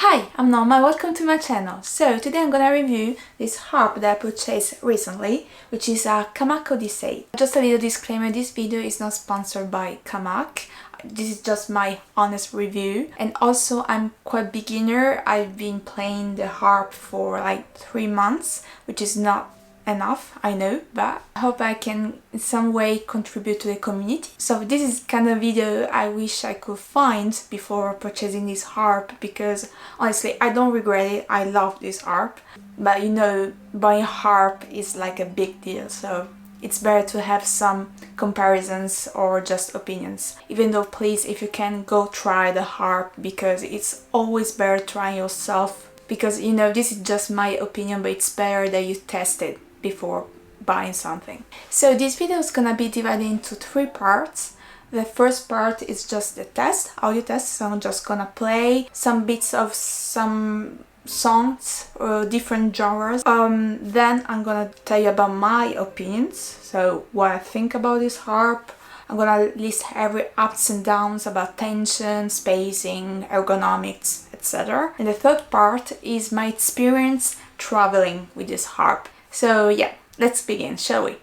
Hi, I'm Norma, welcome to my channel. So today I'm gonna review this harp that I purchased recently, which is a Camac Odyssey. Just a little disclaimer, this video is not sponsored by Camac. This is just my honest review. And also I'm quite beginner. I've been playing the harp for like 3 months, which is not enough, I know, but I hope I can in some way contribute to the community. So this is kind of video I wish I could find before purchasing this harp, because honestly I don't regret it. I love this harp, but you know, buying a harp is like a big deal, so it's better to have some comparisons or just opinions. Even though, please, if you can, go try the harp, because it's always better trying yourself, because you know, this is just my opinion, but it's better that you test it before buying something. So this video is gonna be divided into 3 parts. The first part is just the test, audio test, so I'm just gonna play some bits of some songs or different genres. Then I'm gonna tell you about my opinions, so what I think about this harp. I'm gonna list every ups and downs about tension, spacing, ergonomics, etc. And the third part is my experience traveling with this harp. So yeah, let's begin, shall we?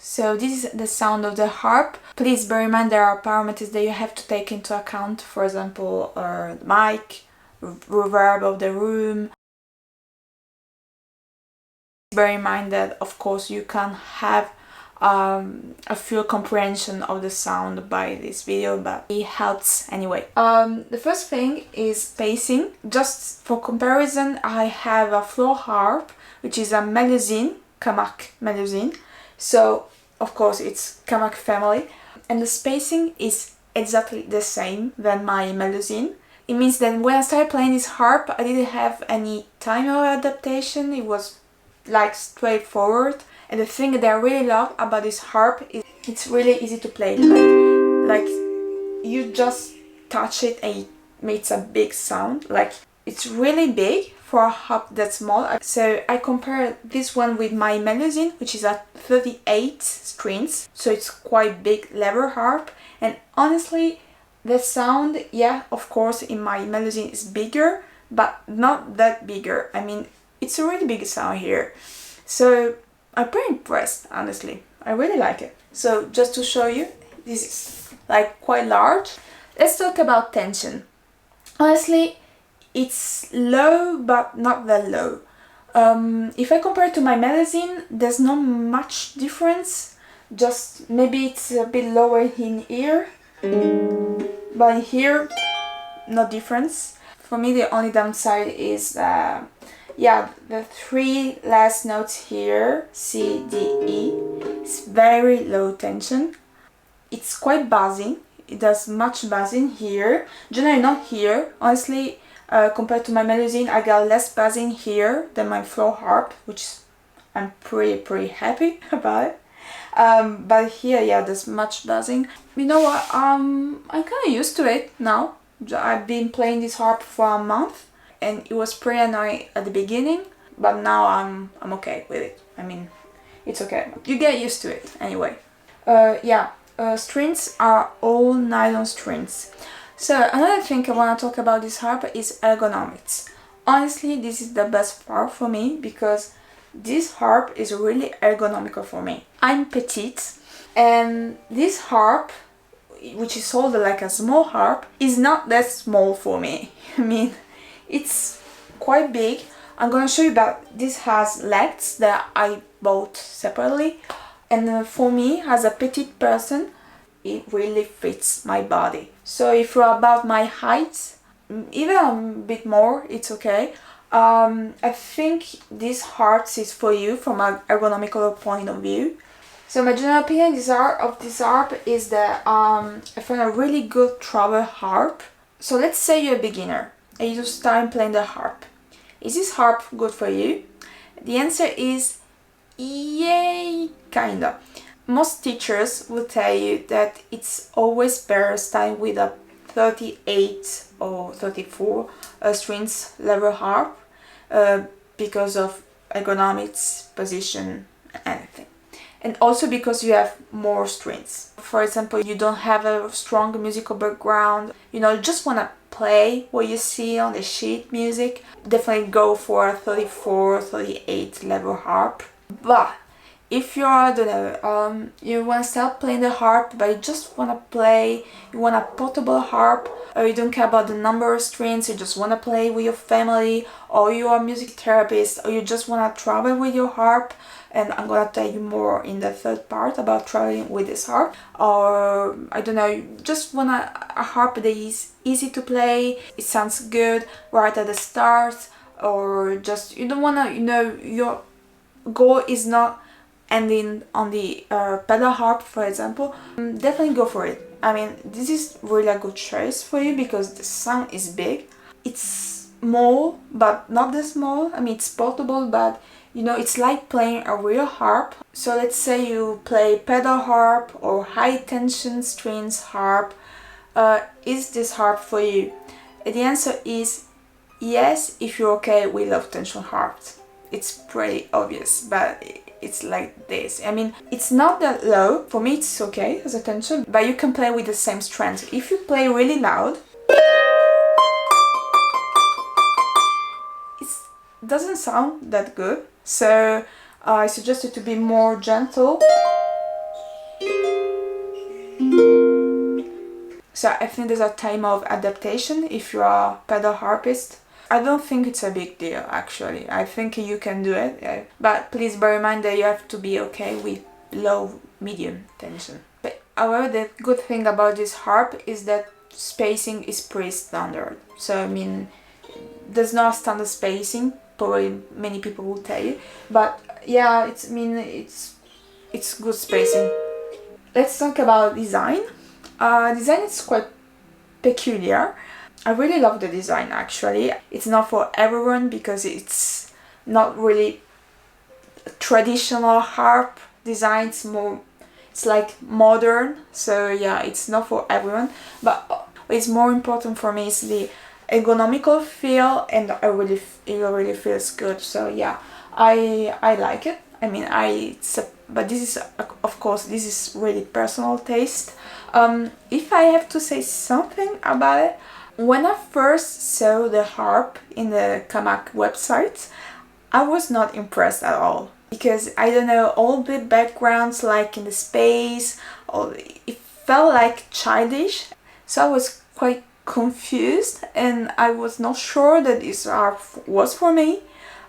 So this is the sound of the harp. Please bear in mind there are parameters that you have to take into account. For example, the mic, reverb of the room. Bear in mind that of course you can have a full comprehension of the sound by this video, but it helps anyway. The first thing is spacing. Just for comparison, I have a floor harp, which is a Melusine, Camac Melusine. So of course it's Camac family, and the spacing is exactly the same than my Melusine. It means that when I started playing this harp, I didn't have any timer adaptation. It was like straightforward. And the thing that I really love about this harp is it's really easy to play. Like you just touch it and it makes a big sound. Like it's really big for a harp that's small. So I compare this one with my Melusine, which is a 38 strings, so it's quite big lever harp. And honestly, the sound, yeah, of course in my Melusine is bigger, but not that bigger. I mean, it's a really big sound here. So I'm pretty impressed, honestly. I really like it. So just to show you, this is like quite large. Let's talk about tension. Honestly, it's low but not that low. If I compare it to my magazine, there's not much difference. Just maybe it's a bit lower in here, but here, no difference. For me, the only downside is yeah, the three last notes here, C, D, E, it's very low tension. It's quite buzzing. It does much buzzing here. Generally not here. Honestly, compared to my magazine, I got less buzzing here than my floor harp, which I'm pretty happy about it. But here, yeah, there's much buzzing. You know what? I'm kind of used to it now. I've been playing this harp for a month, and it was pretty annoying at the beginning, but now I'm okay with it. I mean, it's okay. You get used to it anyway. Yeah, strings are all nylon strings. So another thing I want to talk about this harp is ergonomics. Honestly, this is the best part for me because this harp is really ergonomical for me. I'm petite, and this harp, which is sold like a small harp, is not that small for me. I mean, it's quite big. I'm gonna show you that this has legs that I bought separately, and for me, as a petite person, it really fits my body. So if you're about my height, even a bit more, it's okay. I think this harp is for you from an ergonomical point of view. So my general opinion of this harp is that I found a really good travel harp. So let's say you're a beginner and you just start playing the harp. Is this harp good for you? The answer is yay, kinda. Most teachers will tell you that it's always better starting with a 38 or 34 strings level harp because of ergonomics, position, anything. And also because you have more strings. For example, you don't have a strong musical background, you know, you just want to play what you see on the sheet music, definitely go for a 34, 38 level harp. But if you're, I don't know, you want to start playing the harp, but you just want to play, you want a portable harp, or you don't care about the number of strings, you just want to play with your family, or you're a music therapist, or you just want to travel with your harp, and I'm gonna tell you more in the third part about traveling with this harp, or I don't know, you just want a harp that is easy to play, it sounds good right at the start, or just you don't want to, you know, your goal is not ending on the pedal harp, for example. Definitely go for it. I mean, this is really a good choice for you because the sound is big. It's small, but not that small. I mean, it's portable, but you know, it's like playing a real harp. So let's say you play pedal harp or high tension strings harp. Is this harp for you? The answer is yes, if you're okay with low tension harps. It's pretty obvious, but it's like this. I mean, it's not that low. For me, it's okay as a tension, but you can play with the same strength. If you play really loud, it doesn't sound that good. So I suggest you to be more gentle. So I think there's a time of adaptation if you are a pedal harpist. I don't think it's a big deal, actually. I think you can do it, yeah. But please bear in mind that you have to be okay with low, medium tension. But however, the good thing about this harp is that spacing is pretty standard. So I mean, there's no standard spacing, probably many people will tell you. But yeah, it's good spacing. Let's talk about design. Design is quite peculiar. I really love the design, actually. It's not for everyone because it's not really traditional harp design. It's like modern. So yeah, it's not for everyone. But what's more important for me is the ergonomical feel, and it really feels good. So yeah, I like it. I mean, but this is, of course, this is really personal taste. If I have to say something about it, when I first saw the harp in the Camac website, I was not impressed at all. because I don't know, all the backgrounds like in the space, or it felt like childish, so I was quite confused and I was not sure that this harp was for me.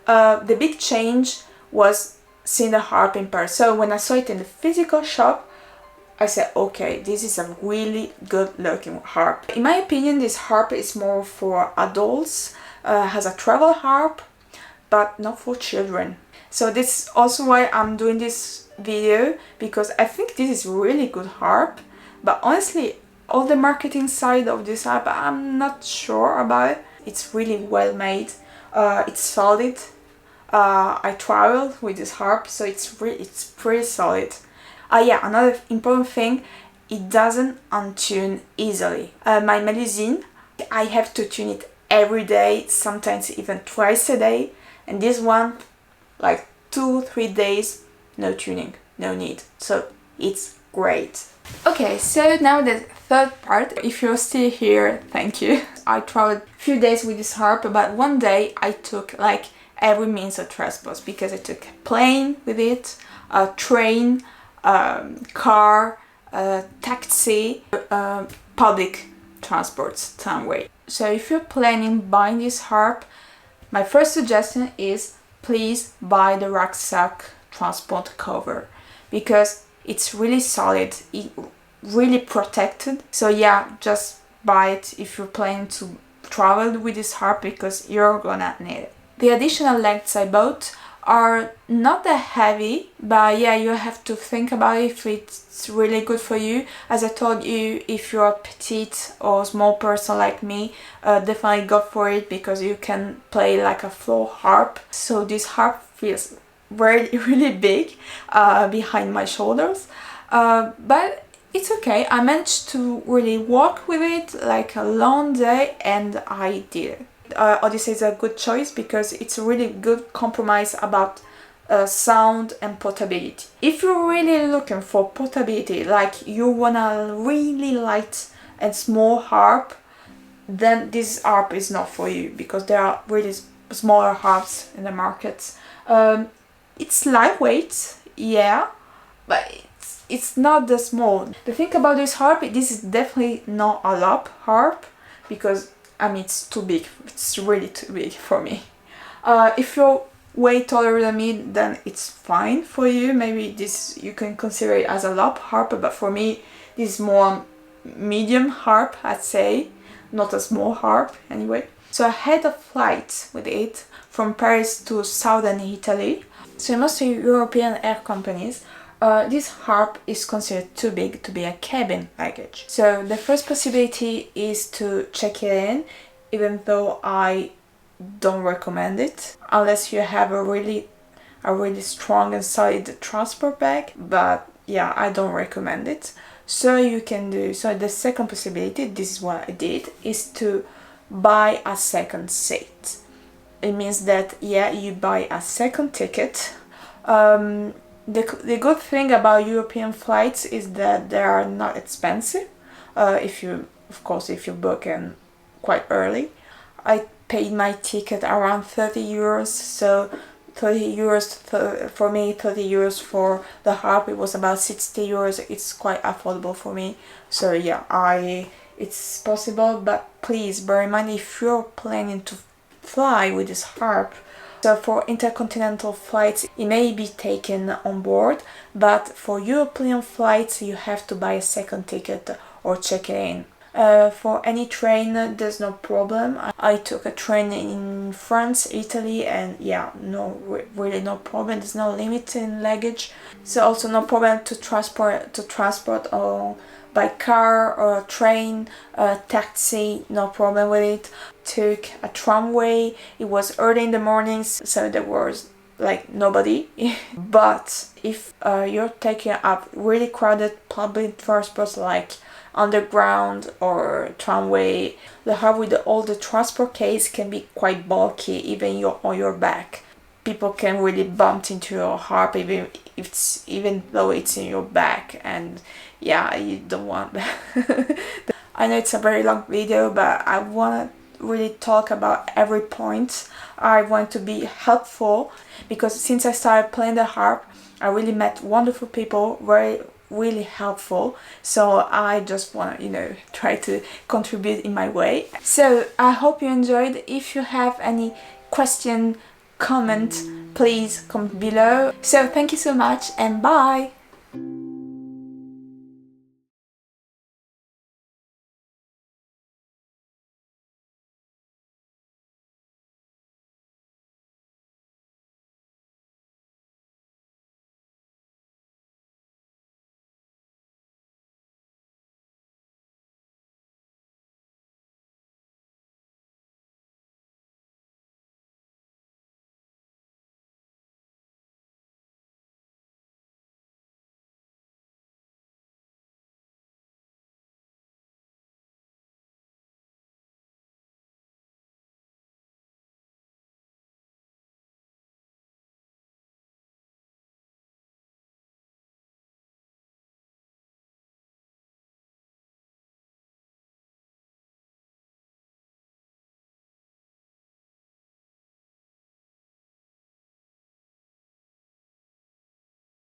The big change was seeing the harp in person. So when I saw it in the physical shop, I said, okay, this is a really good looking harp. In my opinion, this harp is more for adults, has a travel harp, but not for children. So this is also why I'm doing this video, because I think this is really good harp, but honestly, all the marketing side of this harp, I'm not sure about it. It's really well made, it's solid. I traveled with this harp, so it's pretty solid. Yeah, another important thing, it doesn't untune easily. My Melusine, I have to tune it every day, sometimes even twice a day, and this one, like 2-3 days, no tuning, no need. So it's great. Okay, so now the third part. If you're still here, thank you. I traveled a few days with this harp, but one day I took like every means of transport, because I took a plane with it, a train, car, taxi, public transports, tramway. So if you're planning buying this harp, my first suggestion is please buy the rucksack transport cover, because it's really solid, it really protected. So yeah, just buy it if you're planning to travel with this harp, because you're gonna need it. The additional legs I bought are not that heavy, but yeah, you have to think about if it's really good for you. As I told you, if you're a petite or small person like me, definitely go for it, because you can play like a floor harp. So this harp feels really big behind my shoulders, but it's okay. I managed to really walk with it like a long day, and I did it. Odyssey is a good choice because it's a really good compromise about sound and portability. If you're really looking for portability, like you want a really light and small harp, then this harp is not for you, because there are really smaller harps in the market. It's lightweight, yeah, but it's not that small. The thing about this harp, this is definitely not a lap harp, because I mean, it's too big. It's really too big for me. If you're way taller than me, then it's fine for you. Maybe this you can consider it as a lap harp, but for me, this is more medium harp, I'd say, not a small harp anyway. So I had a flight with it from Paris to southern Italy. So in most European air companies, this harp is considered too big to be a cabin luggage. So the first possibility is to check it in, even though I don't recommend it, unless you have a really strong and solid transport bag. But yeah, I don't recommend it. So the second possibility, this is what I did, is to buy a second seat. It means that, yeah, you buy a second ticket. The good thing about European flights is that they are not expensive, if you book in quite early. I paid my ticket around 30 euros, so 30 euros for me, 30 euros for the harp, it was about 60 euros. It's quite affordable for me. So yeah, it's possible, but please bear in mind, if you're planning to fly with this harp, so for intercontinental flights, it may be taken on board, but for European flights, you have to buy a second ticket or check it in. For any train, there's no problem. I took a train in France, Italy, and yeah, really no problem. There's no limit in luggage. So also no problem to transport or by car or train, taxi, no problem with it. Took a tramway. It was early in the mornings, so there was like nobody. But if you're taking up really crowded public transports like underground or tramway, the harp with all the transport case can be quite bulky, even on your back. People can really bump into your harp even though it's in your back, and yeah, you don't want that. I know it's a very long video, but I wanted really talk about every point. I want to be helpful because since I started playing the harp, I really met wonderful people, really helpful. So I just want to, try to contribute in my way. So I hope you enjoyed. If you have any question, comment, please comment below. So thank you so much and bye!